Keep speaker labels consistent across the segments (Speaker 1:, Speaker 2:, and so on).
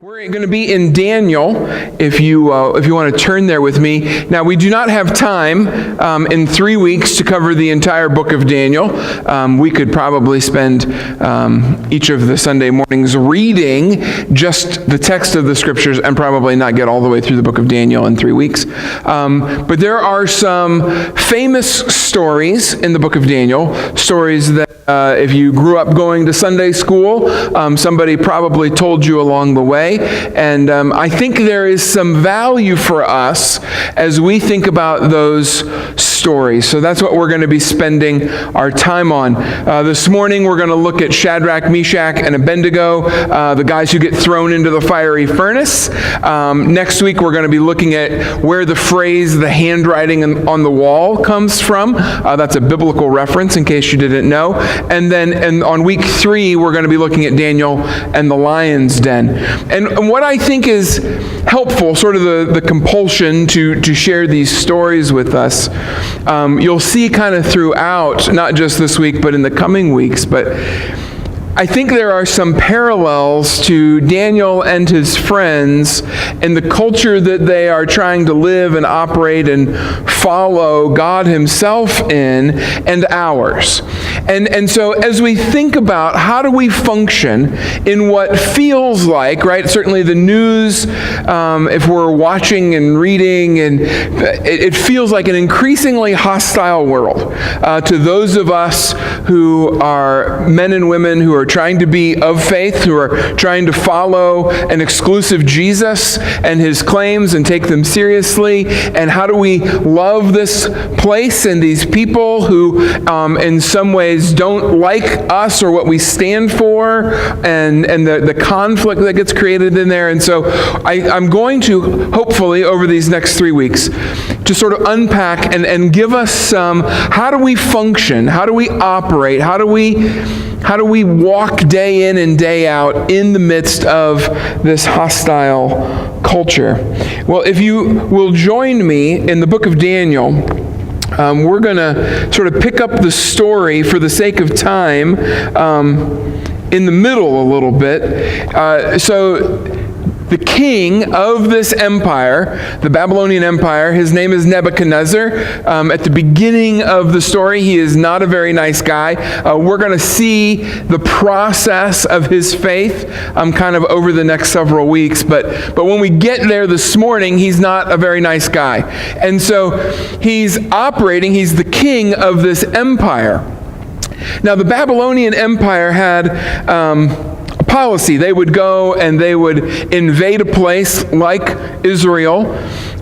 Speaker 1: We're going to be in Daniel, if you want to turn there with me. Now, we do not have time in 3 weeks to cover the entire book of Daniel. We could probably spend each of the Sunday mornings reading just the text of the scriptures and probably not get all the way through the book of Daniel in 3 weeks. But there are some famous stories in the book of Daniel, stories that if you grew up going to Sunday school, somebody probably told you along the way. And I think there is some value for us as we think about those stories. So that's what we're going to be spending our time on. This morning we're going to look at Shadrach, Meshach, and Abednego, the guys who get thrown into the fiery furnace. Next week we're going to be looking at where the phrase, the handwriting on the wall comes from. That's a biblical reference in case you didn't know. And then on week 3 we're going to be looking at Daniel and the lion's den. And what I think is helpful, sort of the compulsion to share these stories with us, you'll see kind of throughout, not just this week, but in the coming weeks. But I think there are some parallels to Daniel and his friends in the culture that they are trying to live and operate and follow God himself in, and ours. And so as we think about how do we function in what feels like, right, certainly the news, if we're watching and reading, and it feels like an increasingly hostile world to those of us who are men and women who are trying to be of faith, who are trying to follow an exclusive Jesus and his claims and take them seriously. And how do we love this place and these people who in some ways don't like us or what we stand for, and the conflict that gets created in there. And so I'm going to, hopefully, over these next 3 weeks, to sort of unpack and give us some, how do we function? How do we operate? How do we walk day in and day out in the midst of this hostile culture? Well, if you will join me in the book of Daniel, we're going to sort of pick up the story for the sake of time in the middle a little bit. So the king of this empire, the Babylonian Empire, his name is Nebuchadnezzar. At the beginning of the story, he is not a very nice guy. We're going to see the process of his faith kind of over the next several weeks. But when we get there this morning, he's not a very nice guy. And so he's the king of this empire. Now, the Babylonian Empire had policy. They would go and they would invade a place like Israel,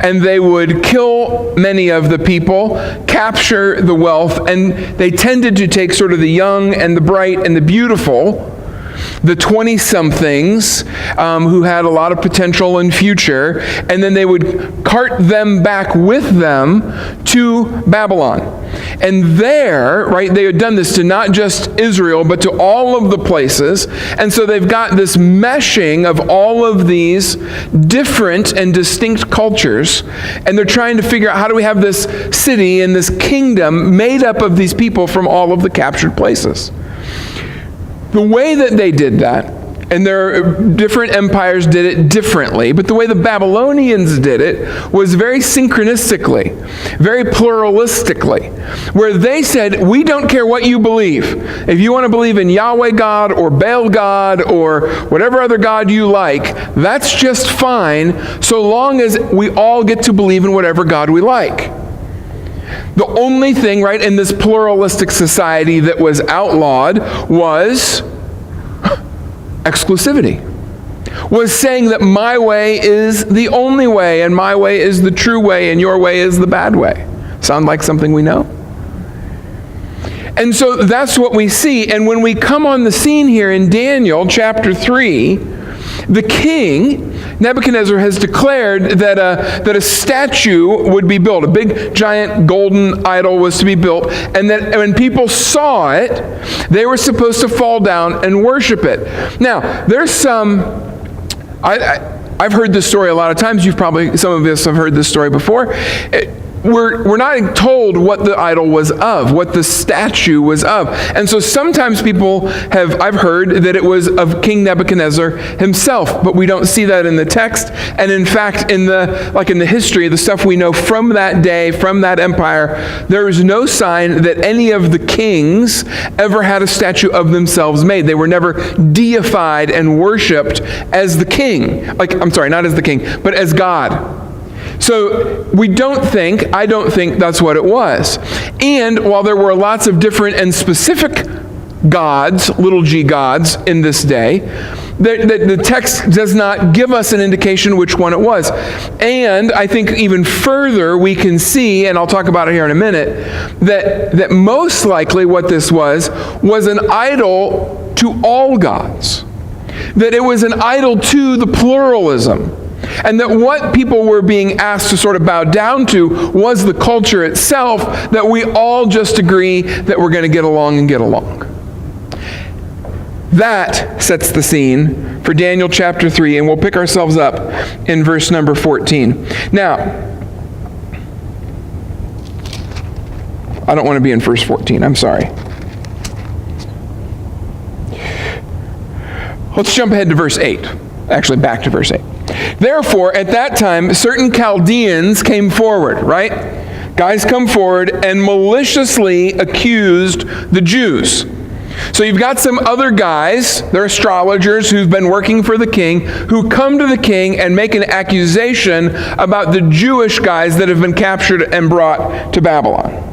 Speaker 1: and they would kill many of the people, capture the wealth, and they tended to take sort of the young and the bright and the beautiful, the 20-somethings who had a lot of potential and future, and then they would cart them back with them to Babylon. And there, right, they had done this to not just Israel, but to all of the places. And so they've got this meshing of all of these different and distinct cultures. And they're trying to figure out, how do we have this city and this kingdom made up of these people from all of the captured places? The way that they did that, and different empires did it differently, but the way the Babylonians did it was very synchronistically, very pluralistically, where they said, we don't care what you believe. If you want to believe in Yahweh God or Baal God or whatever other God you like, that's just fine, so long as we all get to believe in whatever God we like. The only thing, right, in this pluralistic society that was outlawed was exclusivity. Was saying that my way is the only way, and my way is the true way, and your way is the bad way. Sound like something we know? And so that's what we see. And when we come on the scene here in Daniel chapter 3, the king, Nebuchadnezzar, has declared that a statue would be built. A big, giant golden idol was to be built. And that when people saw it, they were supposed to fall down and worship it. Now, there's some... I've heard this story a lot of times. Some of us have heard this story before. we're not told what the idol was of, what the statue was of. And so sometimes I've heard that it was of King Nebuchadnezzar himself, but we don't see that in the text. And in fact, in the history, the stuff we know from that day, from that empire, there is no sign that any of the kings ever had a statue of themselves made. They were never deified and worshipped as the king. Not as the king, but as God. So I don't think that's what it was. And while there were lots of different and specific gods, little g gods, in this day, the text does not give us an indication which one it was. And I think even further we can see, and I'll talk about it here in a minute, that most likely what this was an idol to all gods. That it was an idol to the pluralism. And that what people were being asked to sort of bow down to was the culture itself, that we all just agree that we're going to get along and get along. That sets the scene for Daniel chapter 3, and we'll pick ourselves up in verse number 14. Now, I don't want to be in verse 14, I'm sorry. Let's jump ahead to verse 8. Actually, back to verse 8. Therefore, at that time, certain Chaldeans came forward, right? Guys come forward and maliciously accused the Jews. So you've got some other guys, they're astrologers who've been working for the king, who come to the king and make an accusation about the Jewish guys that have been captured and brought to Babylon.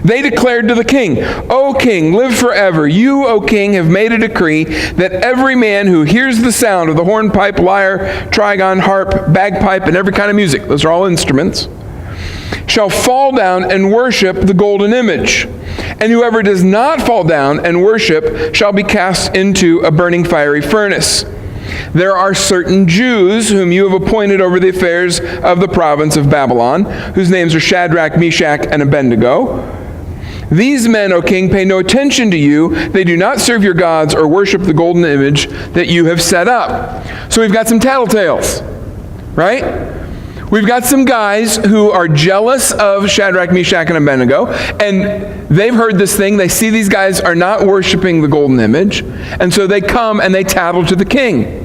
Speaker 1: They declared to the king, O king, live forever. You, O king, have made a decree that every man who hears the sound of the hornpipe, lyre, trigon, harp, bagpipe, and every kind of music, those are all instruments, shall fall down and worship the golden image. And whoever does not fall down and worship shall be cast into a burning fiery furnace. There are certain Jews whom you have appointed over the affairs of the province of Babylon, whose names are Shadrach, Meshach, and Abednego. These men, O king, pay no attention to you. They do not serve your gods or worship the golden image that you have set up. So we've got some tattletales, right? We've got some guys who are jealous of Shadrach, Meshach, and Abednego, and they've heard this thing. They see these guys are not worshiping the golden image, and so they come and they tattle to the king.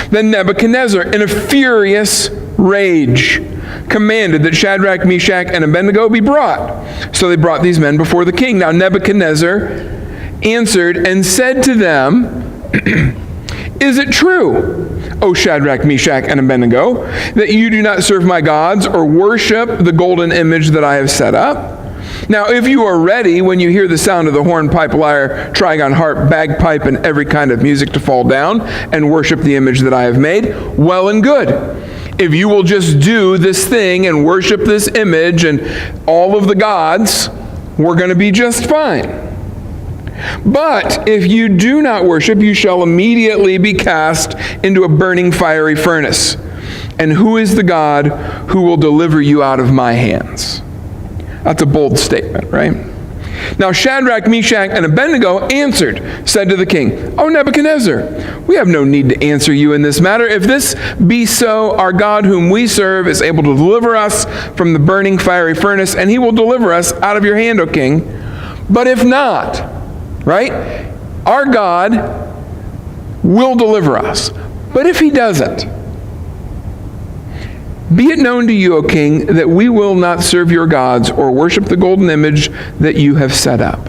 Speaker 1: Then Nebuchadnezzar, in a furious rage, commanded that Shadrach, Meshach, and Abednego be brought. So they brought these men before the king. Now Nebuchadnezzar answered and said to them, Is it true, O Shadrach, Meshach, and Abednego, that you do not serve my gods or worship the golden image that I have set up? Now, if you are ready when you hear the sound of the horn, pipe, lyre, trigon, harp, bagpipe, and every kind of music to fall down and worship the image that I have made, well and good. If you will just do this thing and worship this image and all of the gods, we're going to be just fine. But if you do not worship, you shall immediately be cast into a burning fiery furnace. And who is the God who will deliver you out of my hands? That's a bold statement, right? Now Shadrach, Meshach, and Abednego answered, said to the king, O Nebuchadnezzar, we have no need to answer you in this matter. If this be so, our God whom we serve is able to deliver us from the burning fiery furnace, and he will deliver us out of your hand, O king. But if not, right, our God will deliver us. But if he doesn't, be it known to you, O king, that we will not serve your gods or worship the golden image that you have set up.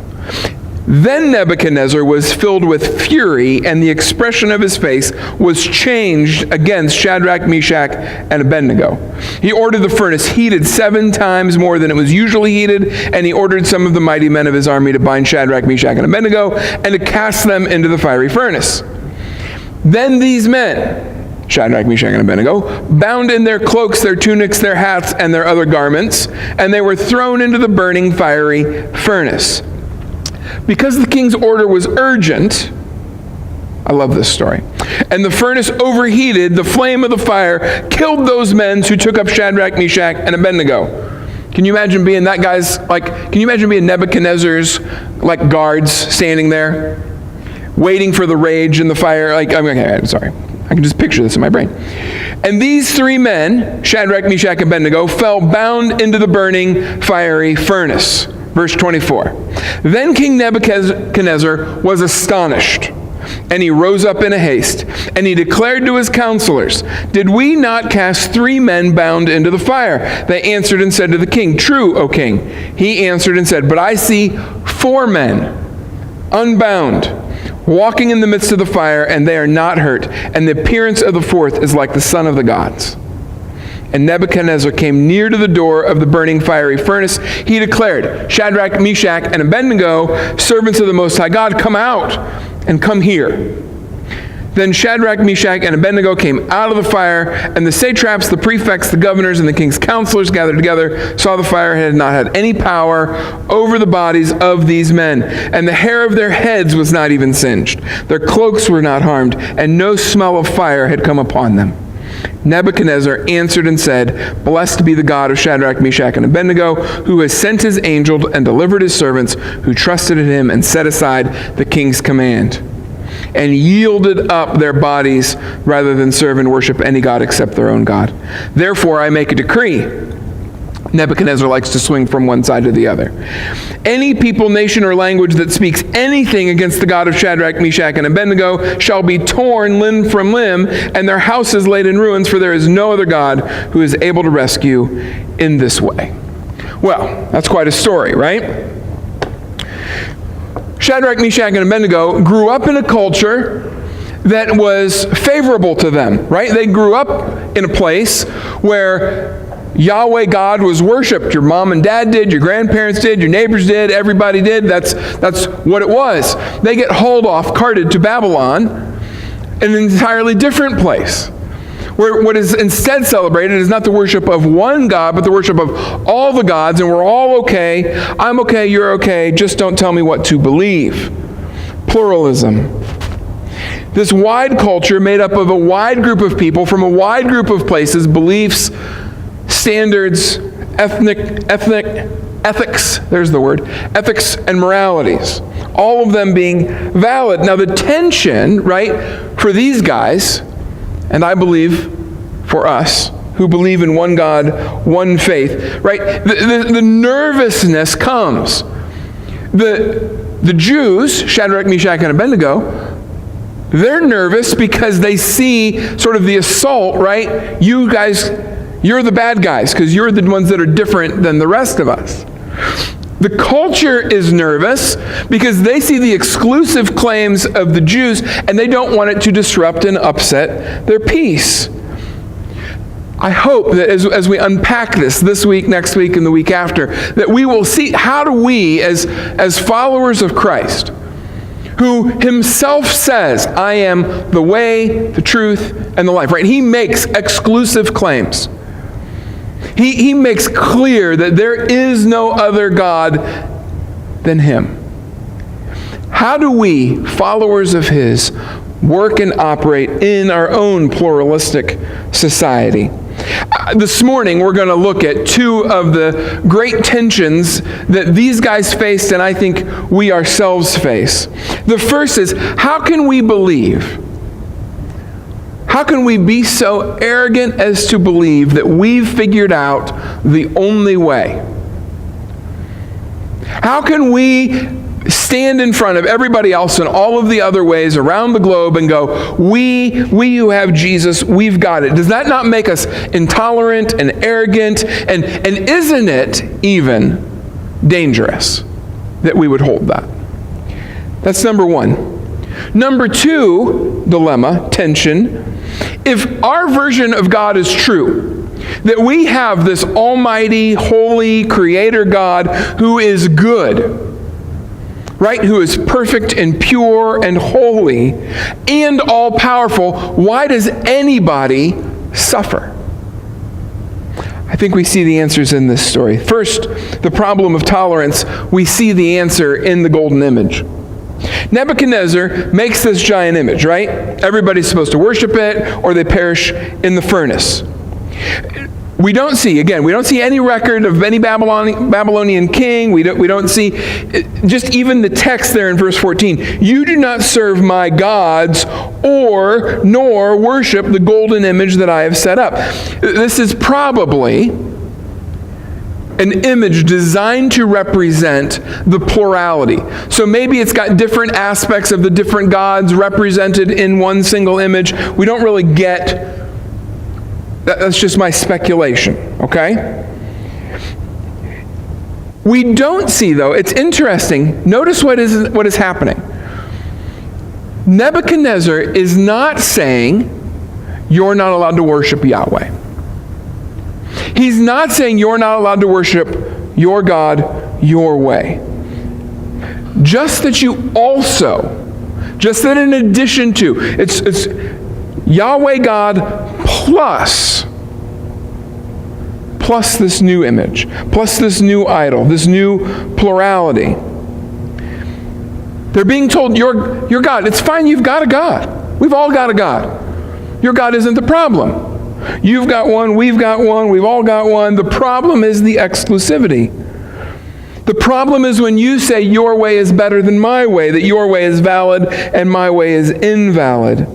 Speaker 1: Then Nebuchadnezzar was filled with fury, and the expression of his face was changed against Shadrach, Meshach, and Abednego. He ordered the furnace heated 7 times more than it was usually heated, and he ordered some of the mighty men of his army to bind Shadrach, Meshach, and Abednego, and to cast them into the fiery furnace. Then these men, Shadrach, Meshach, and Abednego, bound in their cloaks, their tunics, their hats, and their other garments, and they were thrown into the burning fiery furnace. Because the king's order was urgent, I love this story, and the furnace overheated, the flame of the fire killed those men who took up Shadrach, Meshach, and Abednego. Can you imagine being that guy's, can you imagine being Nebuchadnezzar's, guards standing there, waiting for the rage and the fire? Okay, sorry. I can just picture this in my brain. And these three men, Shadrach, Meshach, and Abednego, fell bound into the burning fiery furnace. Verse 24. Then King Nebuchadnezzar was astonished, and he rose up in a haste, and he declared to his counselors, "Did we not cast three men bound into the fire?" They answered and said to the king, "True, O king." He answered and said, "But I see four men, unbound, walking in the midst of the fire, and they are not hurt, and the appearance of the fourth is like the son of the gods." And Nebuchadnezzar came near to the door of the burning fiery furnace. He declared, "Shadrach, Meshach, and Abednego, servants of the Most High God, come out and come here." Then Shadrach, Meshach, and Abednego came out of the fire, and the satraps, the prefects, the governors, and the king's counselors gathered together, saw the fire had not had any power over the bodies of these men, and the hair of their heads was not even singed. Their cloaks were not harmed, and no smell of fire had come upon them. Nebuchadnezzar answered and said, "Blessed be the God of Shadrach, Meshach, and Abednego, who has sent his angel and delivered his servants who trusted in him and set aside the king's command, and yielded up their bodies rather than serve and worship any god except their own God. Therefore I make a decree." Nebuchadnezzar likes to swing from one side to the other. "Any people, nation, or language that speaks anything against the God of Shadrach, Meshach, and Abednego shall be torn limb from limb, and their houses laid in ruins, for there is no other God who is able to rescue in this way." Well, that's quite a story, right? Shadrach, Meshach, and Abednego grew up in a culture that was favorable to them, right? They grew up in a place where Yahweh God was worshipped. Your mom and dad did, your grandparents did, your neighbors did, everybody did. That's what it was. They get hauled off, carted to Babylon, an entirely different place, where what is instead celebrated is not the worship of one God, but the worship of all the gods, and we're all okay. I'm okay, you're okay, just don't tell me what to believe. Pluralism. This wide culture made up of a wide group of people from a wide group of places, beliefs, standards, ethics, there's the word, ethics and moralities, all of them being valid. Now the tension, right, for these guys, and I believe for us, who believe in one God, one faith, right, the nervousness comes. The Jews, Shadrach, Meshach, and Abednego, they're nervous because they see sort of the assault, right? You guys, you're the bad guys because you're the ones that are different than the rest of us. The culture is nervous because they see the exclusive claims of the Jews and they don't want it to disrupt and upset their peace. I hope that as we unpack this week, next week, and the week after, that we will see how do we, as followers of Christ, who himself says, "I am the way, the truth, and the life," right? He makes exclusive claims. He makes clear that there is no other God than him. How do we, followers of his, work and operate in our own pluralistic society? This morning we're going to look at two of the great tensions that these guys faced and I think we ourselves face. The first is, how can we believe? How can we be so arrogant as to believe that we've figured out the only way? How can we stand in front of everybody else and all of the other ways around the globe and go, we who have Jesus, we've got it? Does that not make us intolerant and arrogant? And isn't it even dangerous that we would hold that? That's number one. Number two dilemma, tension, if our version of God is true, that we have this almighty, holy, creator God who is good, right, who is perfect and pure and holy and all-powerful, why does anybody suffer? I think we see the answers in this story. First, the problem of tolerance, we see the answer in the golden image. Nebuchadnezzar makes this giant image, right? Everybody's supposed to worship it or they perish in the furnace. We don't see any record of any Babylonian king. We don't see, just even the text there in verse 14. You do not serve my gods nor worship the golden image that I have set up. This is probably an image designed to represent the plurality. So maybe it's got different aspects of the different gods represented in one single image. We don't really get. That's just my speculation, okay? We don't see, though, it's interesting. Notice what is happening. Nebuchadnezzar is not saying you're not allowed to worship Yahweh. He's not saying you're not allowed to worship your God your way. Just that in addition to, it's Yahweh God plus this new image, plus this new idol, this new plurality. They're being told, your God, it's fine, you've got a God. We've all got a God. Your God isn't the problem. You've got one, we've got one, we've all got one. The problem is the exclusivity. The problem is when you say your way is better than my way, that your way is valid and my way is invalid.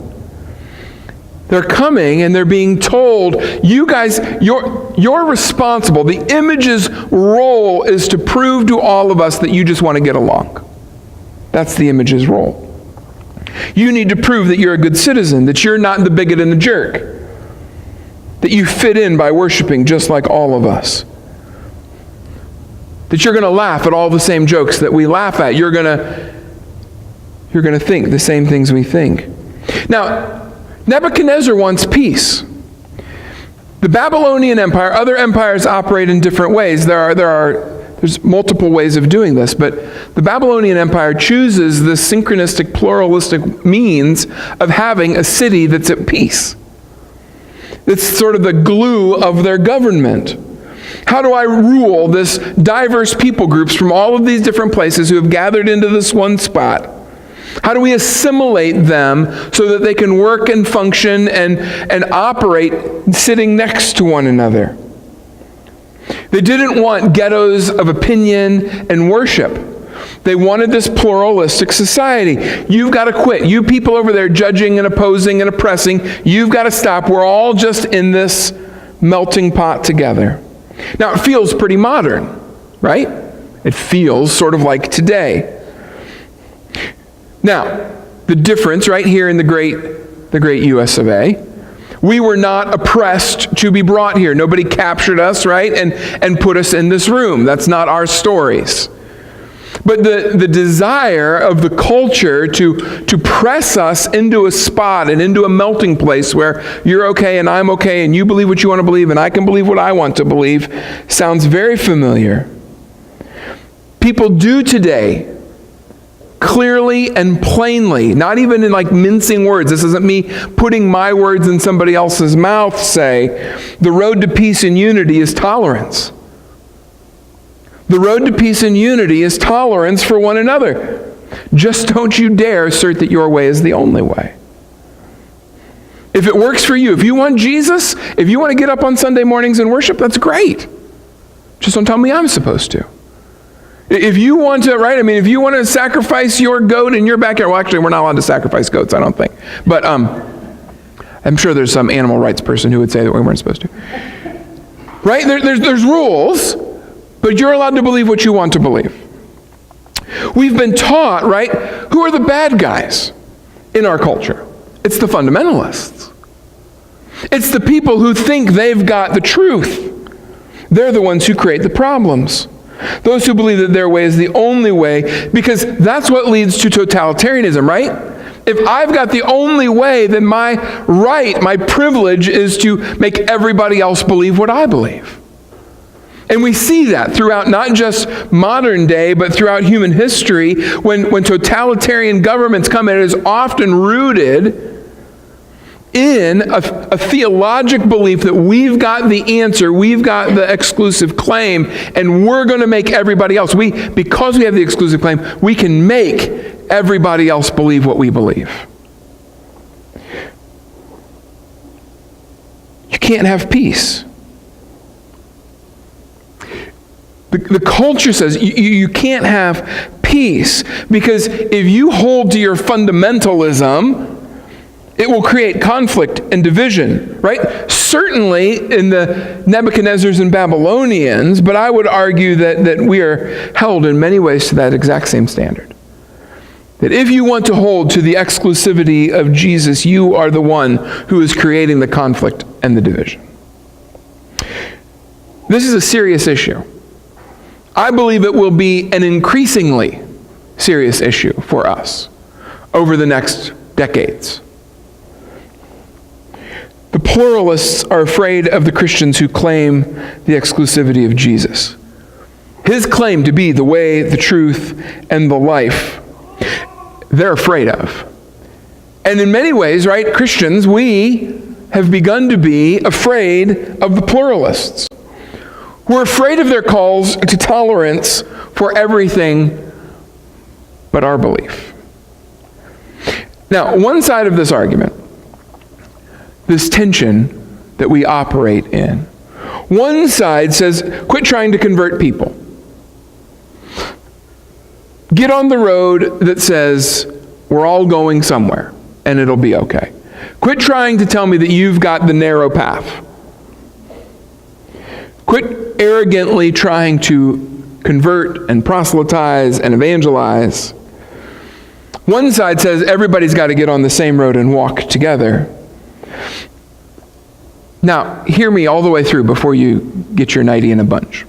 Speaker 1: They're coming and they're being told, you guys, you're responsible. The image's role is to prove to all of us that you just want to get along. That's the image's role. You need to prove that you're a good citizen, that you're not the bigot and the jerk, that you fit in by worshiping just like all of us, that you're going to laugh at all the same jokes that we laugh at. You're going to think the same things we think. Now, Nebuchadnezzar wants peace. The Babylonian Empire, other empires operate in different ways. There's multiple ways of doing this, but the Babylonian Empire chooses the synchronistic, pluralistic means of having a city that's at peace. It's sort of the glue of their government. How do I rule this diverse people groups from all of these different places who have gathered into this one spot? How do we assimilate them so that they can work and function and operate sitting next to one another? They didn't want ghettos of opinion and worship. They wanted this pluralistic society. You've got to quit. You people over there judging and opposing and oppressing, you've got to stop. We're all just in this melting pot together. Now, it feels pretty modern, right? It feels sort of like today. Now, the difference right here in the great US of A, we were not oppressed to be brought here. Nobody captured us, right, and put us in this room. That's not our stories. But the desire of the culture to press us into a spot and into a melting place where you're okay and I'm okay and you believe what you want to believe and I can believe what I want to believe sounds very familiar. People do today, clearly and plainly, not even in like mincing words. This isn't me putting my words in somebody else's mouth, say, the road to peace and unity is tolerance. The road to peace and unity is tolerance for one another. Just don't you dare assert that your way is the only way. If it works for you, if you want Jesus, if you want to get up on Sunday mornings and worship, that's great. Just don't tell me I'm supposed to. If you want to, right, if you want to sacrifice your goat in your backyard, well, actually, we're not allowed to sacrifice goats, I don't think. But I'm sure there's some animal rights person who would say that we weren't supposed to. Right? There's rules, but you're allowed to believe what you want to believe. We've been taught, right, who are the bad guys in our culture? It's the fundamentalists. It's the people who think they've got the truth. They're the ones who create the problems. Those who believe that their way is the only way, because that's what leads to totalitarianism, right? If I've got the only way, then my right, my privilege is to make everybody else believe what I believe. And we see that throughout not just modern day, but throughout human history. When totalitarian governments come in, it is often rooted in a theologic belief that we've got the answer, we've got the exclusive claim, and we're going to make everybody else. Because we have the exclusive claim, we can make everybody else believe what we believe. You can't have peace The culture says you can't have peace because if you hold to your fundamentalism, it will create conflict and division, right? Certainly in the Nebuchadnezzars and Babylonians, but I would argue that we are held in many ways to that exact same standard. That if you want to hold to the exclusivity of Jesus, you are the one who is creating the conflict and the division. This is a serious issue. I believe it will be an increasingly serious issue for us over the next decades. The pluralists are afraid of the Christians who claim the exclusivity of Jesus. His claim to be the way, the truth, and the life, they're afraid of. And in many ways, right, Christians, we have begun to be afraid of the pluralists. We're afraid of their calls to tolerance for everything but our belief. Now, one side of this argument, this tension that we operate in, one side says, quit trying to convert people. Get on the road that says, we're all going somewhere, and it'll be okay. Quit trying to tell me that you've got the narrow path. Quit arrogantly trying to convert and proselytize and evangelize. One side says everybody's got to get on the same road and walk together. Now, hear me all the way through before you get your nightie in a bunch.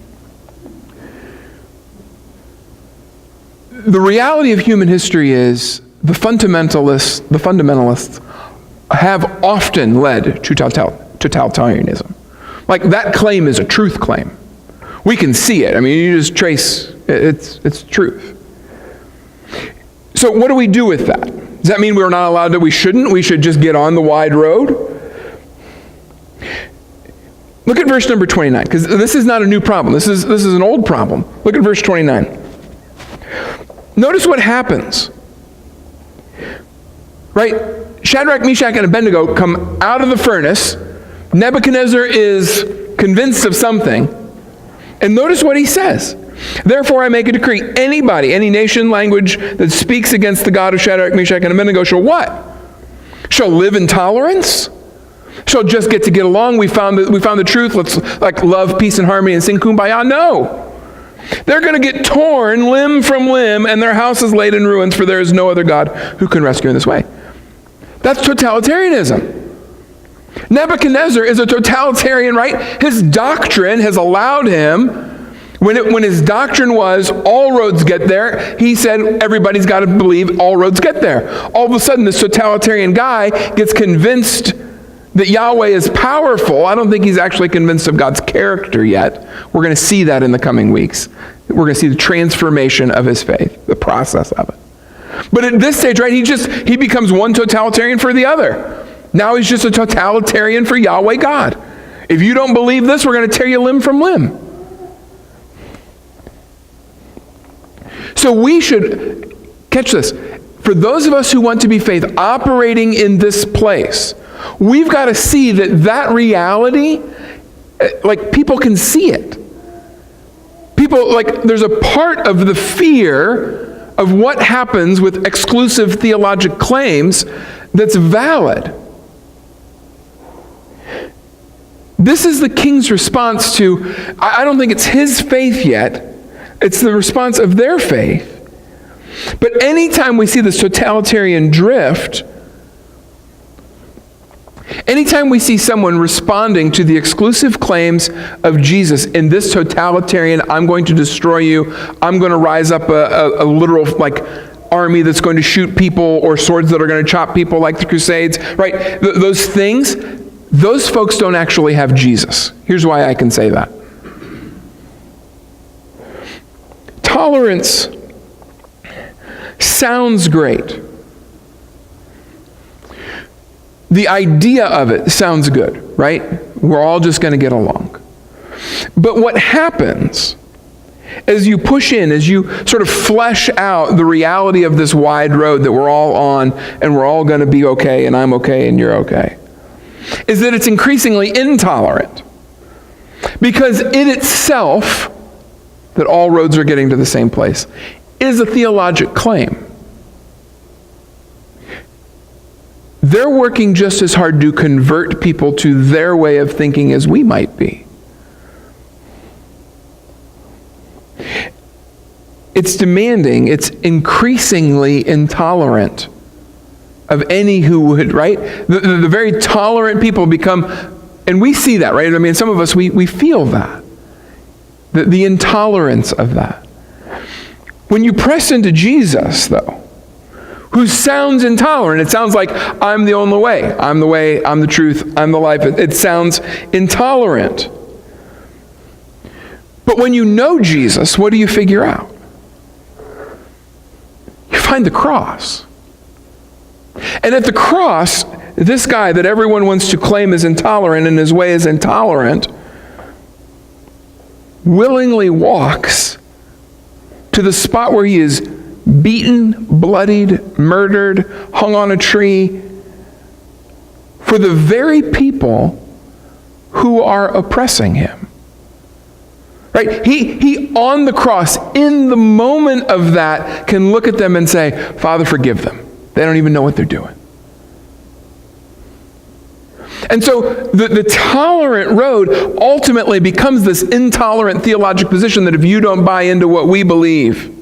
Speaker 1: The reality of human history is the fundamentalists have often led to totalitarianism. Like, that claim is a truth claim. We can see it. I mean, you just trace, it's truth. So what do we do with that? Does that mean we're not allowed to, we should just get on the wide road? Look at verse number 29, because this is not a new problem. This is an old problem. Look at verse 29. Notice what happens. Right? Shadrach, Meshach, and Abednego come out of the furnace. Nebuchadnezzar is convinced of something. And notice what he says. Therefore I make a decree. Anybody, any nation, language that speaks against the God of Shadrach, Meshach, and Abednego shall what? Shall live in tolerance? Shall just get along? We found the truth. Let's love, peace, and harmony and sing Kumbaya. No. They're going to get torn limb from limb, and their house is laid in ruins, for there is no other God who can rescue in this way. That's totalitarianism. Nebuchadnezzar is a totalitarian, right? His doctrine has allowed him, when his doctrine was all roads get there, he said everybody's got to believe all roads get there. All of a sudden, this totalitarian guy gets convinced that Yahweh is powerful. I don't think he's actually convinced of God's character yet. We're going to see that in the coming weeks. We're going to see the transformation of his faith, the process of it. But at this stage, right, he becomes one totalitarian for the other. Now he's just a totalitarian for Yahweh God. If you don't believe this, we're going to tear you limb from limb. So we should, catch this, for those of us who want to be faith operating in this place, we've got to see that reality, like, people can see it. People, like, there's a part of the fear of what happens with exclusive theologic claims that's valid. This is the king's response to, I don't think it's his faith yet, it's the response of their faith. But anytime we see this totalitarian drift, anytime we see someone responding to the exclusive claims of Jesus in this totalitarian, I'm going to destroy you, I'm going to rise up a literal army that's going to shoot people, or swords that are going to chop people like the Crusades, right? Those things, those folks don't actually have Jesus. Here's why I can say that. Tolerance sounds great. The idea of it sounds good, right? We're all just going to get along. But what happens as you push in, as you sort of flesh out the reality of this wide road that we're all on, and we're all going to be okay, and I'm okay, and you're okay, is that it's increasingly intolerant. Because it itself that all roads are getting to the same place, is a theologic claim. They're working just as hard to convert people to their way of thinking as we might be. It's demanding, it's increasingly intolerant of any who would, right? The very tolerant people become, and we see that, right? I mean, some of us, we feel that. The intolerance of that. When you press into Jesus, though, who sounds intolerant, it sounds like, I'm the only way, I'm the truth, I'm the life. It sounds intolerant. But when you know Jesus, what do you figure out? You find the cross. And at the cross, this guy that everyone wants to claim is intolerant and his way is intolerant, willingly walks to the spot where he is beaten, bloodied, murdered, hung on a tree for the very people who are oppressing him. Right? He on the cross, in the moment of that, can look at them and say, Father, forgive them. They don't even know what they're doing. And so the tolerant road ultimately becomes this intolerant theological position that if you don't buy into what we believe,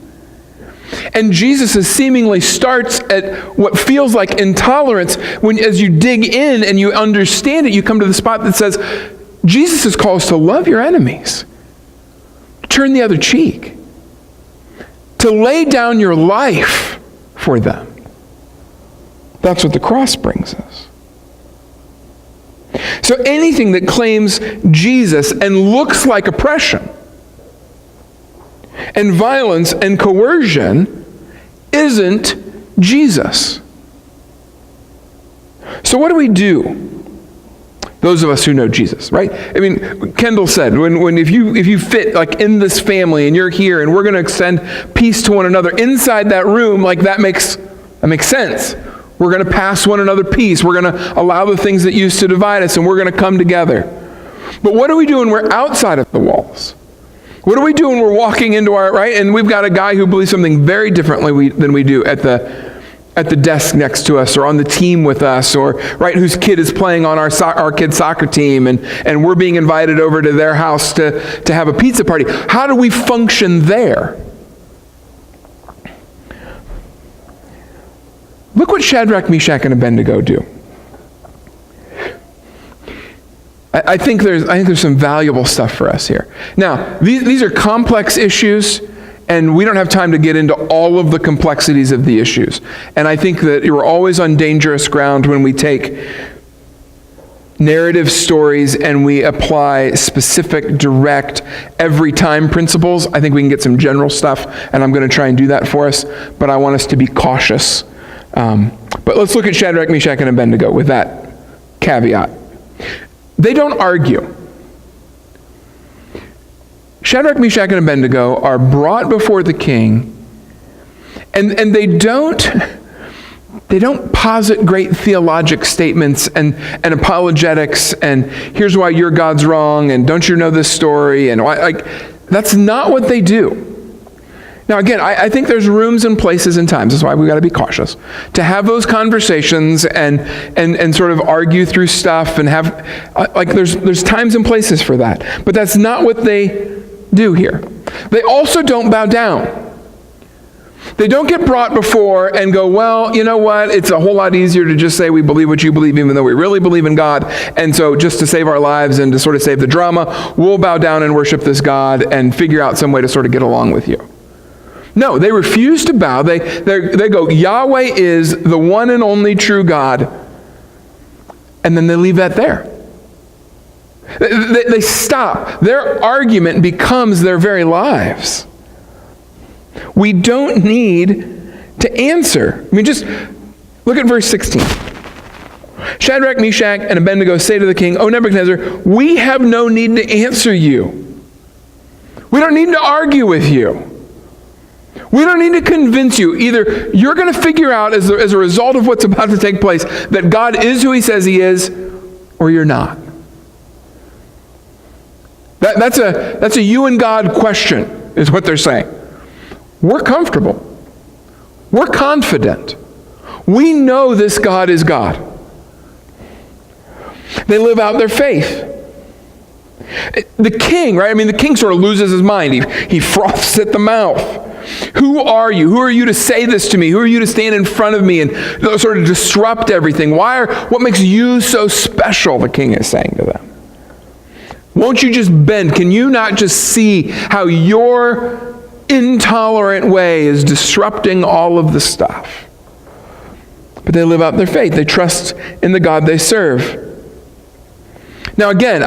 Speaker 1: and Jesus seemingly starts at what feels like intolerance, when as you dig in and you understand it, you come to the spot that says, Jesus calls us to love your enemies, turn the other cheek, to lay down your life for them. That's what the cross brings us. So anything that claims Jesus and looks like oppression and violence and coercion isn't Jesus. So what do we do? Those of us who know Jesus, right? I mean, Kendall said, when if you fit like in this family and you're here and we're going to extend peace to one another inside that room, like that makes sense. We're going to pass one another peace. We're going to allow the things that used to divide us, and we're going to come together. But what do we do when we're outside of the walls? What do we do when we're walking into our, right? And we've got a guy who believes something very differently than we do at the desk next to us or on the team with us, or right, whose kid is playing on our kid's soccer team, and we're being invited over to their house to have a pizza party. How do we function there? Look what Shadrach, Meshach, and Abednego do. I think there's some valuable stuff for us here. Now, these are complex issues, and we don't have time to get into all of the complexities of the issues. And I think that we're always on dangerous ground when we take narrative stories and we apply specific, direct, every time principles. I think we can get some general stuff, and I'm going to try and do that for us, but I want us to be cautious. But let's look at Shadrach, Meshach, and Abednego with that caveat. They don't argue. Shadrach, Meshach, and Abednego are brought before the king, and they don't posit great theologic statements and apologetics and here's why your God's wrong and don't you know this story, and that's not what they do. Now again, I think there's rooms and places and times, that's why we've got to be cautious, to have those conversations and sort of argue through stuff and have, there's times and places for that. But that's not what they do here. They also don't bow down. They don't get brought before and go, well, you know what, it's a whole lot easier to just say we believe what you believe even though we really believe in God, and so just to save our lives and to sort of save the drama, we'll bow down and worship this God and figure out some way to sort of get along with you. No, they refuse to bow. They go, Yahweh is the one and only true God. And then they leave that there. They stop. Their argument becomes their very lives. We don't need to answer. I mean, just look at verse 16. Shadrach, Meshach, and Abednego say to the king, O Nebuchadnezzar, we have no need to answer you. We don't need to argue with you. We don't need to convince you. Either you're going to figure out as a result of what's about to take place that God is who he says he is, or you're not. That's a you and God question. is what they're saying. We're comfortable. We're confident. We know this God is God. They live out their faith. The king, right? I mean, the king sort of loses his mind. He froths at the mouth. Who are you? Who are you to say this to me? Who are you to stand in front of me and sort of disrupt everything? What makes you so special, the king is saying to them. Won't you just bend? Can you not just see how your intolerant way is disrupting all of the stuff? But they live out their faith. They trust in the God they serve. Now again,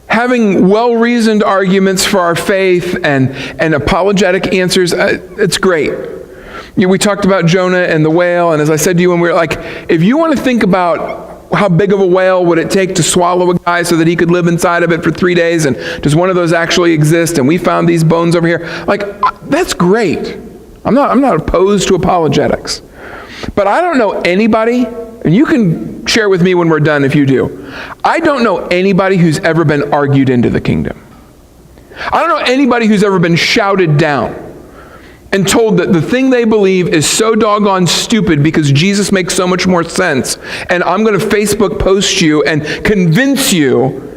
Speaker 1: having well-reasoned arguments for our faith and apologetic answers, it's great. We talked about Jonah and the whale, and as I said to you when we were like, if you want to think about how big of a whale would it take to swallow a guy so that he could live inside of it for 3 days, and does one of those actually exist, and we found these bones over here, like, that's great. I'm not opposed to apologetics. But I don't know anybody, and you can share with me when we're done if you do. I don't know anybody who's ever been argued into the kingdom. I don't know anybody who's ever been shouted down and told that the thing they believe is so doggone stupid because Jesus makes so much more sense, and I'm going to Facebook post you and convince you.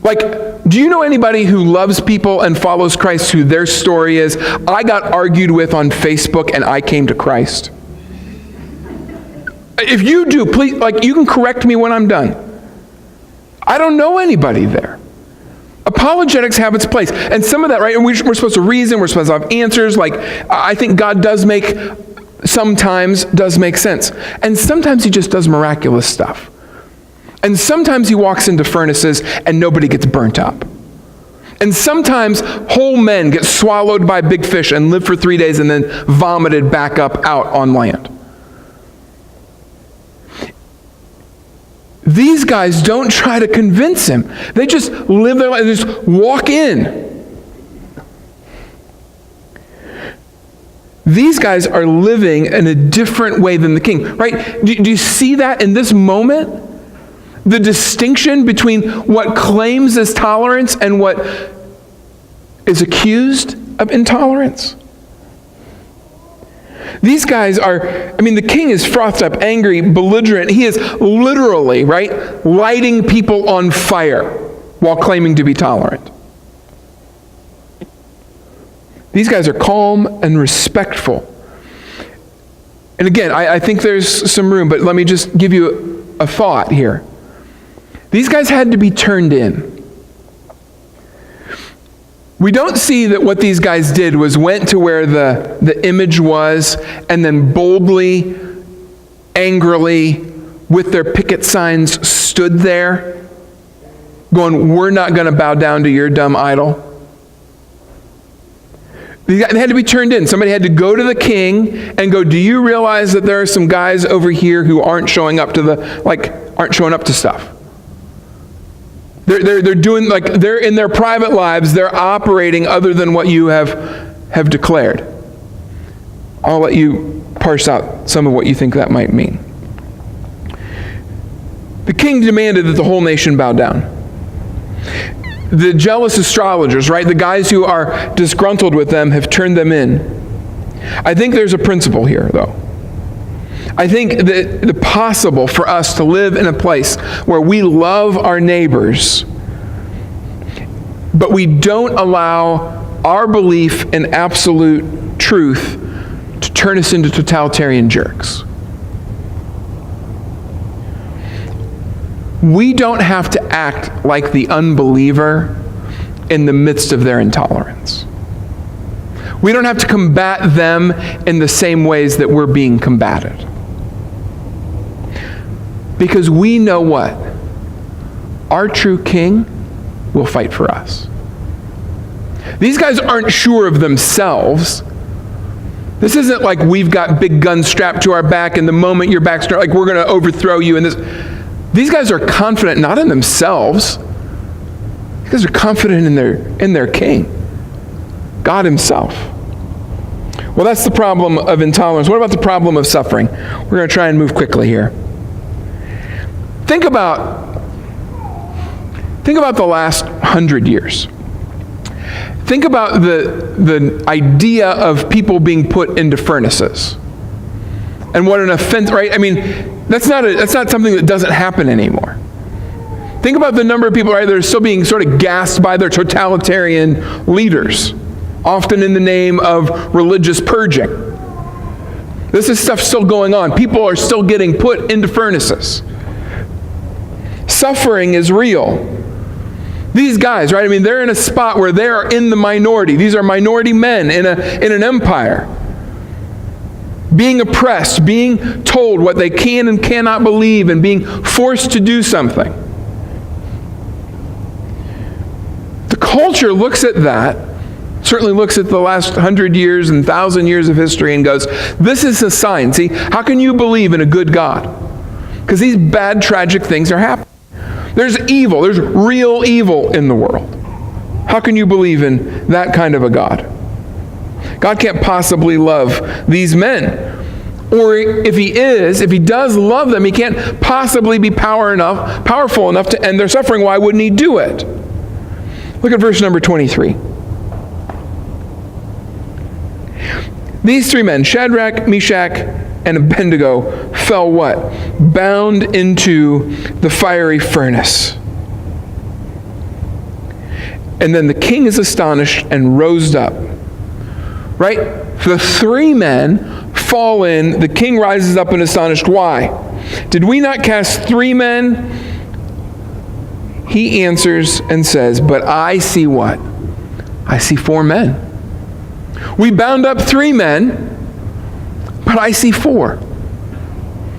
Speaker 1: Like, do you know anybody who loves people and follows Christ who their story is, I got argued with on Facebook and I came to Christ? If you do, please, you can correct me when I'm done. I don't know anybody there. Apologetics have its place. And some of that, right, and we're supposed to reason, we're supposed to have answers. I think God sometimes does make sense. And sometimes he just does miraculous stuff. And sometimes he walks into furnaces and nobody gets burnt up. And sometimes whole men get swallowed by big fish and live for 3 days and then vomited back up out on land. These guys don't try to convince him. They just live their life, they just walk in. These guys are living in a different way than the king, right? Do you see that in this moment? The distinction between what claims as tolerance and what is accused of intolerance. These guys the king is frothed up, angry, belligerent. He is literally, right, lighting people on fire while claiming to be tolerant. These guys are calm and respectful. And again, I think there's some room, but let me just give you a thought here. These guys had to be turned in. We don't see that what these guys did was went to where the image was and then boldly, angrily, with their picket signs stood there going, we're not going to bow down to your dumb idol. They had to be turned in. Somebody had to go to the king and go, do you realize that there are some guys over here who aren't showing up to stuff? They're doing, they're in their private lives, they're operating other than what you have declared. I'll let you parse out some of what you think that might mean. The king demanded that the whole nation bow down. The jealous astrologers, right, the guys who are disgruntled with them have turned them in. I think there's a principle here, though. I think that it's possible for us to live in a place where we love our neighbors, but we don't allow our belief in absolute truth to turn us into totalitarian jerks. We don't have to act like the unbeliever in the midst of their intolerance. We don't have to combat them in the same ways that we're being combated. Because we know what? Our true king will fight for us. These guys aren't sure of themselves. This isn't like we've got big guns strapped to our back and the moment your back's strapped, we're going to overthrow you. These guys are confident not in themselves. These guys are confident in their king, God himself. Well, that's the problem of intolerance. What about the problem of suffering? We're going to try and move quickly here. Think about the last 100 years. Think about the idea of people being put into furnaces. And what an offense, right? I mean, that's not something that doesn't happen anymore. Think about the number of people, right, that are still being sort of gassed by their totalitarian leaders, often in the name of religious purging. This is stuff still going on. People are still getting put into furnaces. Suffering is real. These guys, right, I mean, they're in a spot where they are in the minority. These are minority men in an empire. Being oppressed, being told what they can and cannot believe, and being forced to do something. The culture looks at that, certainly looks at the last 100 years and 1,000 years of history and goes, this is a sign. See, how can you believe in a good God? Because these bad, tragic things are happening. There's evil. There's real evil in the world. How can you believe in that kind of a God? God can't possibly love these men. Or if he does love them, he can't possibly be powerful enough to end their suffering. Why wouldn't he do it? Look at verse number 23. These three men, Shadrach, Meshach, and Abednego, fell what? Bound into the fiery furnace. And then the king is astonished and rose up. Right? The three men fall in. The king rises up and astonished. Why? Did we not cast three men? He answers and says, but I see what? I see four men. We bound up three men, but I see four.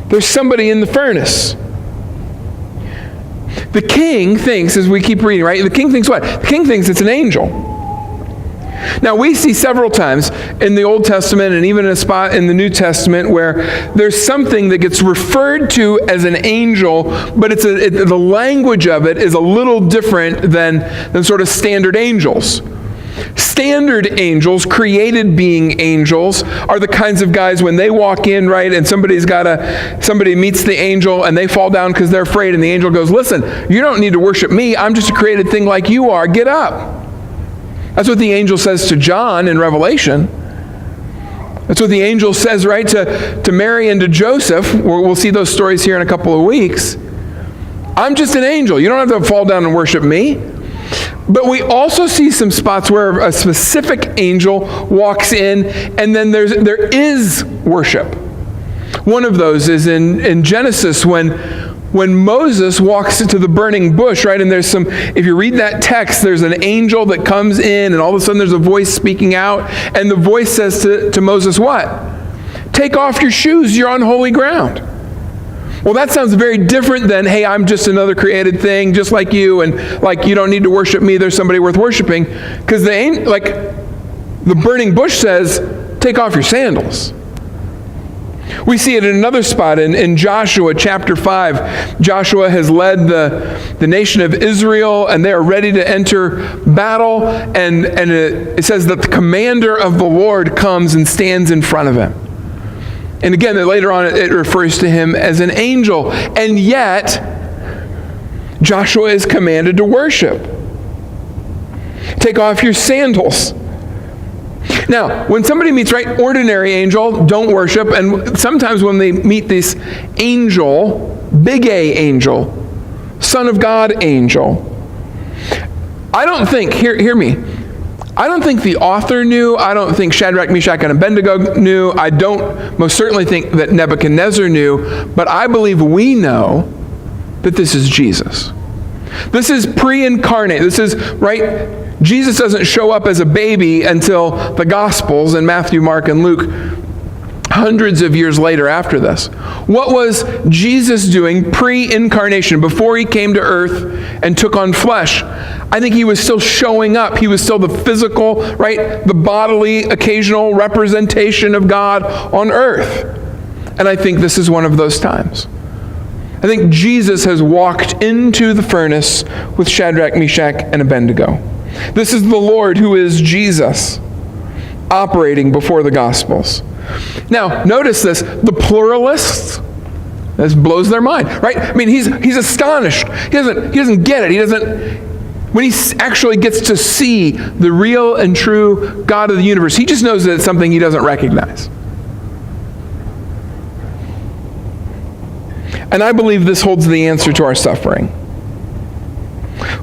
Speaker 1: There's somebody in the furnace. The king thinks, as we keep reading, right? The king thinks what? The king thinks it's an angel. Now, we see several times in the Old Testament and even in a spot in the New Testament where there's something that gets referred to as an angel, but the language of it is a little different than sort of standard angels. Standard angels, created being angels, are the kinds of guys when they walk in, right, and somebody meets the angel and they fall down because they're afraid, and the angel goes, listen, you don't need to worship me. I'm just a created thing like you are. Get up. That's what the angel says to John in Revelation. That's what the angel says, right, to Mary and to Joseph. We'll see those stories here in a couple of weeks. I'm just an angel. You don't have to fall down and worship me. But we also see some spots where a specific angel walks in, and then there is worship. One of those is in Genesis when Moses walks into the burning bush, right? And if you read that text, there's an angel that comes in, and all of a sudden there's a voice speaking out, and the voice says to Moses, what? Take off your shoes, you're on holy ground. Well, that sounds very different than, hey, I'm just another created thing, just like you, and like you don't need to worship me, there's somebody worth worshiping. Because the burning bush says, take off your sandals. We see it in another spot in Joshua chapter 5. Joshua has led the nation of Israel, and they are ready to enter battle, and it says that the commander of the Lord comes and stands in front of him. And again, later on, it refers to him as an angel. And yet, Joshua is commanded to worship. Take off your sandals. Now, when somebody meets, right, ordinary angel, don't worship. And sometimes when they meet this angel, big A angel, Son of God angel, I don't think, hear me, I don't think the author knew. I don't think Shadrach, Meshach, and Abednego knew. I don't most certainly think that Nebuchadnezzar knew. But I believe we know that this is Jesus. This is pre-incarnate. This is, right, Jesus doesn't show up as a baby until the Gospels in Matthew, Mark, and Luke, hundreds of years later after this. What was Jesus doing pre-incarnation, before he came to earth and took on flesh? I think he was still showing up. He was still the physical, right, the bodily, occasional representation of God on earth. And I think this is one of those times. I think Jesus has walked into the furnace with Shadrach, Meshach, and Abednego. This is the Lord who is Jesus, operating before the Gospels. Now, notice this, the pluralists, this blows their mind, right? I mean, he's astonished. He doesn't get it. when he actually gets to see the real and true God of the universe, he just knows that it's something he doesn't recognize. And I believe this holds the answer to our suffering.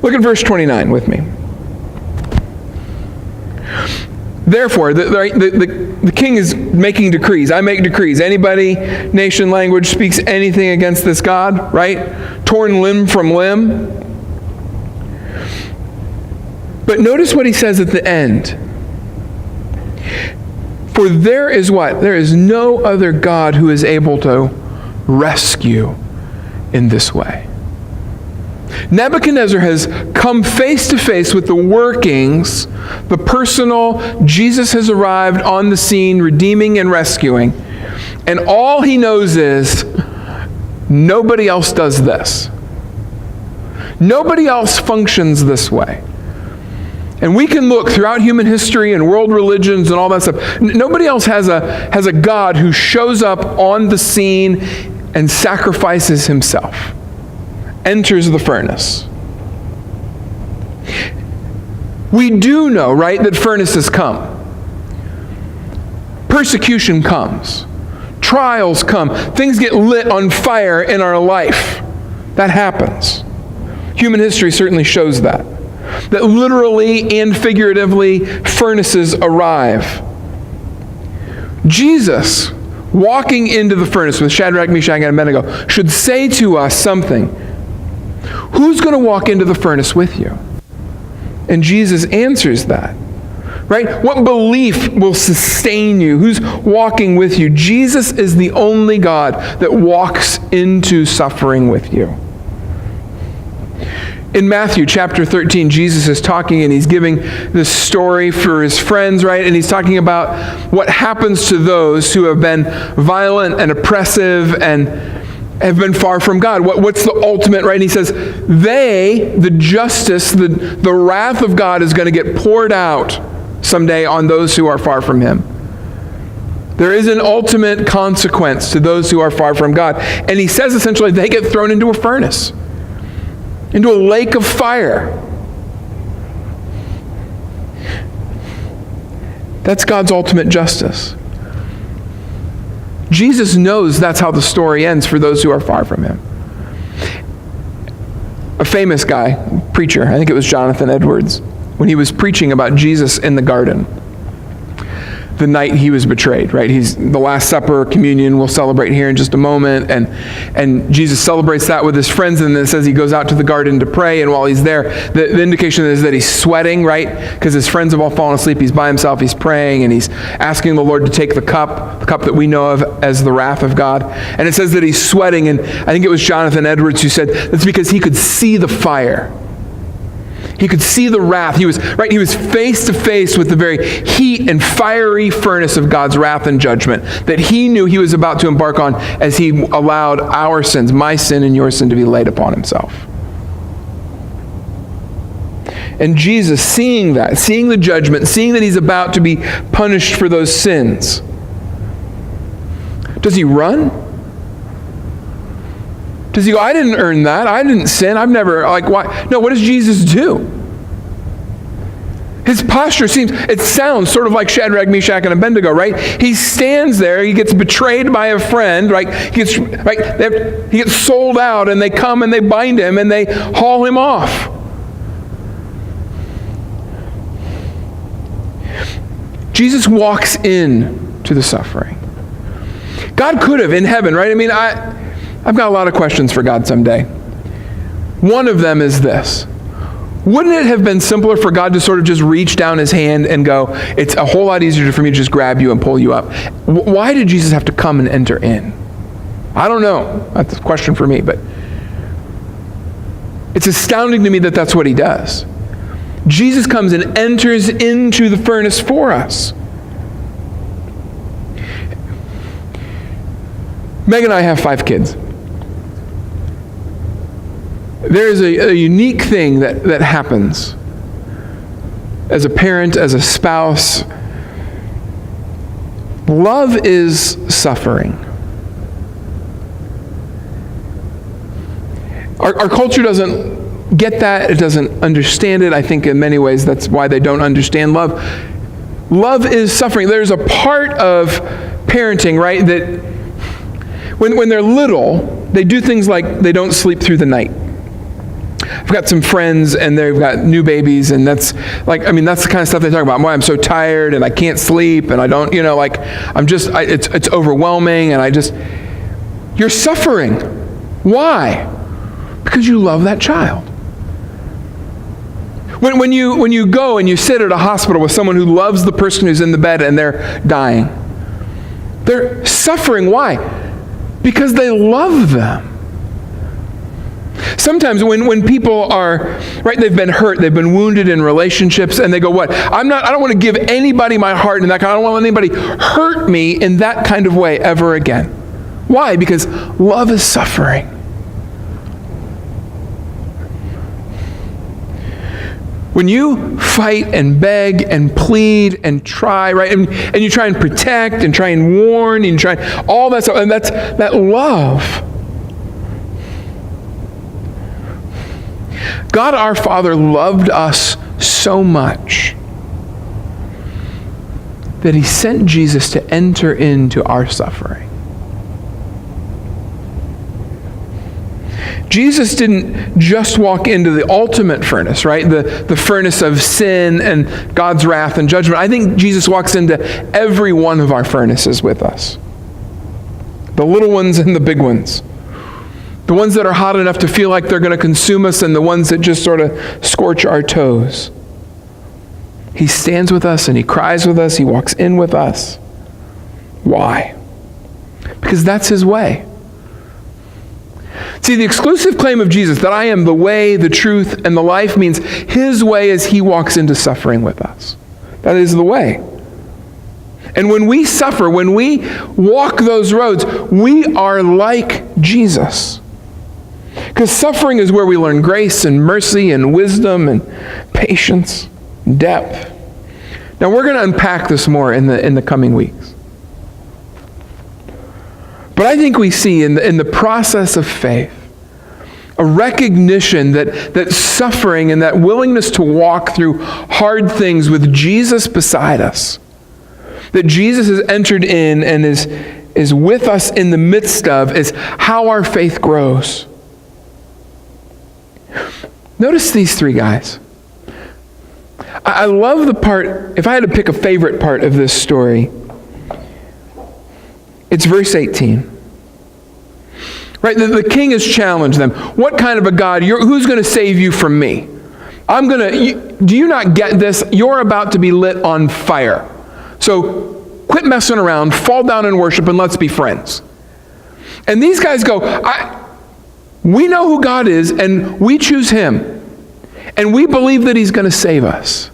Speaker 1: Look at verse 29 with me. Therefore, the king is making decrees. I make decrees. Anybody, nation, language, speaks anything against this God, right? Torn limb from limb. But notice what he says at the end. For there is what? There is no other God who is able to rescue in this way. Nebuchadnezzar has come face to face with the workings, the personal, Jesus has arrived on the scene, redeeming and rescuing. And all he knows is, nobody else does this. Nobody else functions this way. And we can look throughout human history and world religions and all that stuff. Nobody else has a God who shows up on the scene and sacrifices himself. Enters the furnace. We do know, right, that furnaces come. Persecution comes. Trials come. Things get lit on fire in our life. That happens. Human history certainly shows that. That literally and figuratively, furnaces arrive. Jesus, walking into the furnace with Shadrach, Meshach, and Abednego, should say to us something. Who's going to walk into the furnace with you? And Jesus answers that. Right? What belief will sustain you? Who's walking with you? Jesus is the only God that walks into suffering with you. In Matthew chapter 13, Jesus is talking and he's giving this story for his friends, right? And he's talking about what happens to those who have been violent and oppressive and have been far from God. What's the ultimate, right? And he says, the justice, the wrath of God is going to get poured out someday on those who are far from him. There is an ultimate consequence to those who are far from God. And he says essentially they get thrown into a furnace, into a lake of fire. That's God's ultimate justice. Jesus knows that's how the story ends for those who are far from him. A famous guy, preacher, I think it was Jonathan Edwards, when he was preaching about Jesus in the garden, the night he was betrayed, right? He's the Last Supper, communion, we'll celebrate here in just a moment. And Jesus celebrates that with his friends, and then it says he goes out to the garden to pray, and while he's there, the indication is that he's sweating, right? Because his friends have all fallen asleep. He's by himself, he's praying, and he's asking the Lord to take the cup that we know of as the wrath of God. And it says that he's sweating, and I think it was Jonathan Edwards who said that's because he could see the fire. He could see the wrath. He was face to face with the very heat and fiery furnace of God's wrath and judgment that he knew he was about to embark on as he allowed our sins, my sin and your sin, to be laid upon himself. And Jesus, seeing that, seeing the judgment, seeing that he's about to be punished for those sins, does he run? Does he go, I didn't earn that. I didn't sin. I've never, why? No, what does Jesus do? His posture sounds sort of like Shadrach, Meshach, and Abednego, right? He stands there, he gets betrayed by a friend, right? He gets sold out, and they come and they bind him and they haul him off. Jesus walks in to the suffering. God could have in heaven, right? I mean, I've got a lot of questions for God someday. One of them is this. Wouldn't it have been simpler for God to sort of just reach down his hand and go, it's a whole lot easier for me to just grab you and pull you up? Why did Jesus have to come and enter in? I don't know. That's a question for me, but it's astounding to me that that's what he does. Jesus comes and enters into the furnace for us. Meg and I have 5 kids. There is a unique thing that happens as a parent, as a spouse. Love is suffering. Our culture doesn't get that. It doesn't understand it. I think in many ways that's why they don't understand love. Love is suffering. There's a part of parenting, right, that when they're little, they do things like they don't sleep through the night. I've got some friends and they've got new babies, and that's the kind of stuff they talk about. Boy, I'm so tired and I can't sleep and I don't, it's overwhelming and you're suffering. Why? Because you love that child. When you go and you sit at a hospital with someone who loves the person who's in the bed and they're dying, they're suffering. Why? Because they love them. Sometimes when people are, right, they've been hurt, they've been wounded in relationships, and they go, what? I don't want to give anybody my heart in that kind. I don't want anybody hurt me in that kind of way ever again. Why? Because love is suffering. When you fight and beg and plead and try, right, and you try and protect and try and warn and try all that stuff, and that's that love. God our Father loved us so much that He sent Jesus to enter into our suffering. Jesus didn't just walk into the ultimate furnace, right? The furnace of sin and God's wrath and judgment. I think Jesus walks into every one of our furnaces with us. The little ones and the big ones. The ones that are hot enough to feel like they're going to consume us, and the ones that just sort of scorch our toes. He stands with us and He cries with us. He walks in with us. Why? Because that's His way. See, the exclusive claim of Jesus, that I am the way, the truth, and the life, means His way as He walks into suffering with us. That is the way. And when we suffer, when we walk those roads, we are like Jesus. Because suffering is where we learn grace and mercy and wisdom and patience, depth. Now we're going to unpack this more in the coming weeks. But I think we see in the process of faith a recognition that suffering and that willingness to walk through hard things with Jesus beside us, that Jesus has entered in and is with us in the midst of, is how our faith grows. Notice these three guys. I love the part, if I had to pick a favorite part of this story, it's verse 18. Right, the king has challenged them. What kind of a God? Who's going to save you from me? Do you not get this? You're about to be lit on fire. So quit messing around, fall down and worship, and let's be friends. And these guys go, we know who God is, and we choose Him. And we believe that He's going to save us.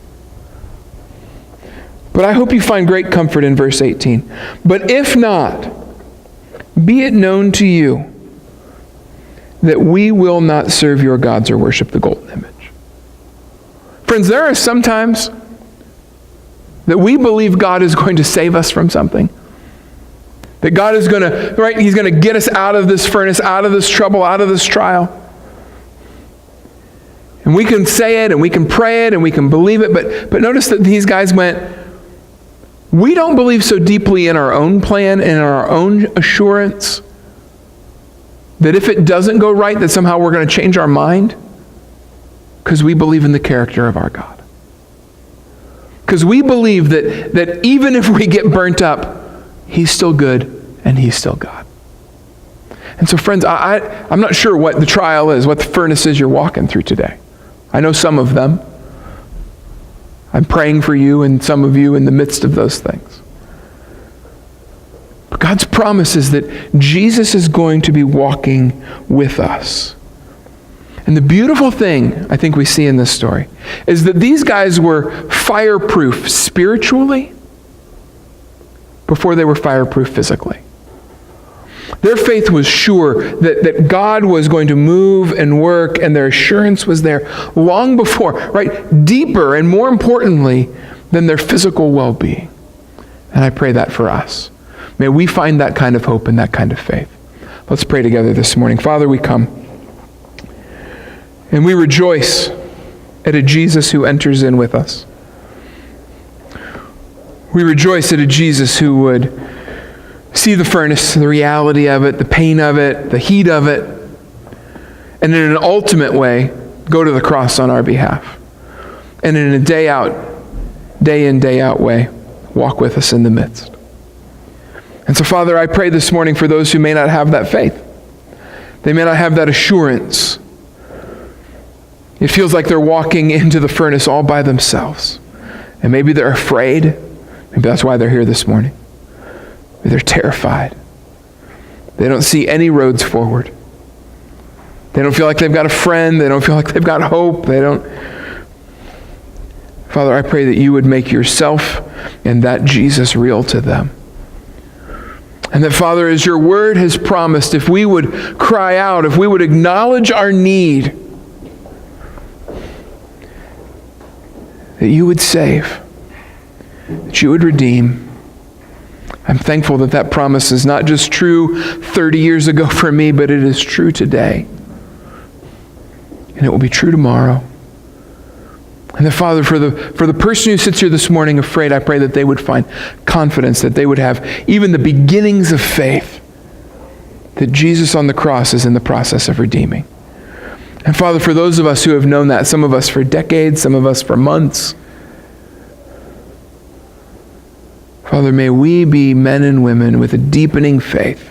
Speaker 1: But I hope you find great comfort in verse 18. But if not, be it known to you that we will not serve your gods or worship the golden image. Friends, there are some times that we believe God is going to save us from something. That God is going to, right, He's going to get us out of this furnace, out of this trouble, out of this trial. And we can say it, and we can pray it, and we can believe it, but notice that these guys went, we don't believe so deeply in our own plan and in our own assurance that if it doesn't go right, that somehow we're going to change our mind, because we believe in the character of our God. Because we believe that even if we get burnt up, He's still good and He's still God. And so friends, I'm not sure what the trial is, what the furnace is you're walking through today. I know some of them. I'm praying for you and some of you in the midst of those things. But God's promise is that Jesus is going to be walking with us. And the beautiful thing I think we see in this story is that these guys were fireproof spiritually before they were fireproof physically. Their faith was sure that God was going to move and work, and their assurance was there long before, right? Deeper and more importantly than their physical well-being. And I pray that for us. May we find that kind of hope and that kind of faith. Let's pray together this morning. Father, we come. And we rejoice at a Jesus who enters in with us. We rejoice at a Jesus who would see the furnace, the reality of it, the pain of it, the heat of it, and in an ultimate way, go to the cross on our behalf. And in a day in, day out way, walk with us in the midst. And so, Father, I pray this morning for those who may not have that faith. They may not have that assurance. It feels like they're walking into the furnace all by themselves. And maybe they're afraid. Maybe that's why they're here this morning. Maybe they're terrified. They don't see any roads forward. They don't feel like they've got a friend. They don't feel like they've got hope. Father, I pray that you would make yourself and that Jesus real to them. And that, Father, as your word has promised, if we would cry out, if we would acknowledge our need, that you would save, that you would redeem. I'm thankful that that promise is not just true 30 years ago for me, but it is true today. And it will be true tomorrow. And that, Father, for the person who sits here this morning afraid, I pray that they would find confidence, that they would have even the beginnings of faith that Jesus on the cross is in the process of redeeming. And Father, for those of us who have known that, some of us for decades, some of us for months, Father, may we be men and women with a deepening faith.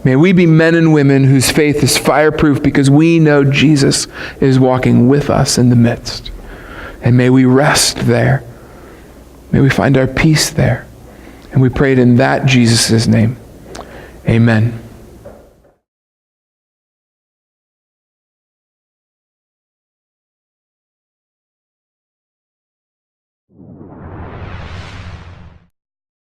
Speaker 1: May we be men and women whose faith is fireproof because we know Jesus is walking with us in the midst. And may we rest there. May we find our peace there. And we pray it in that Jesus' name. Amen.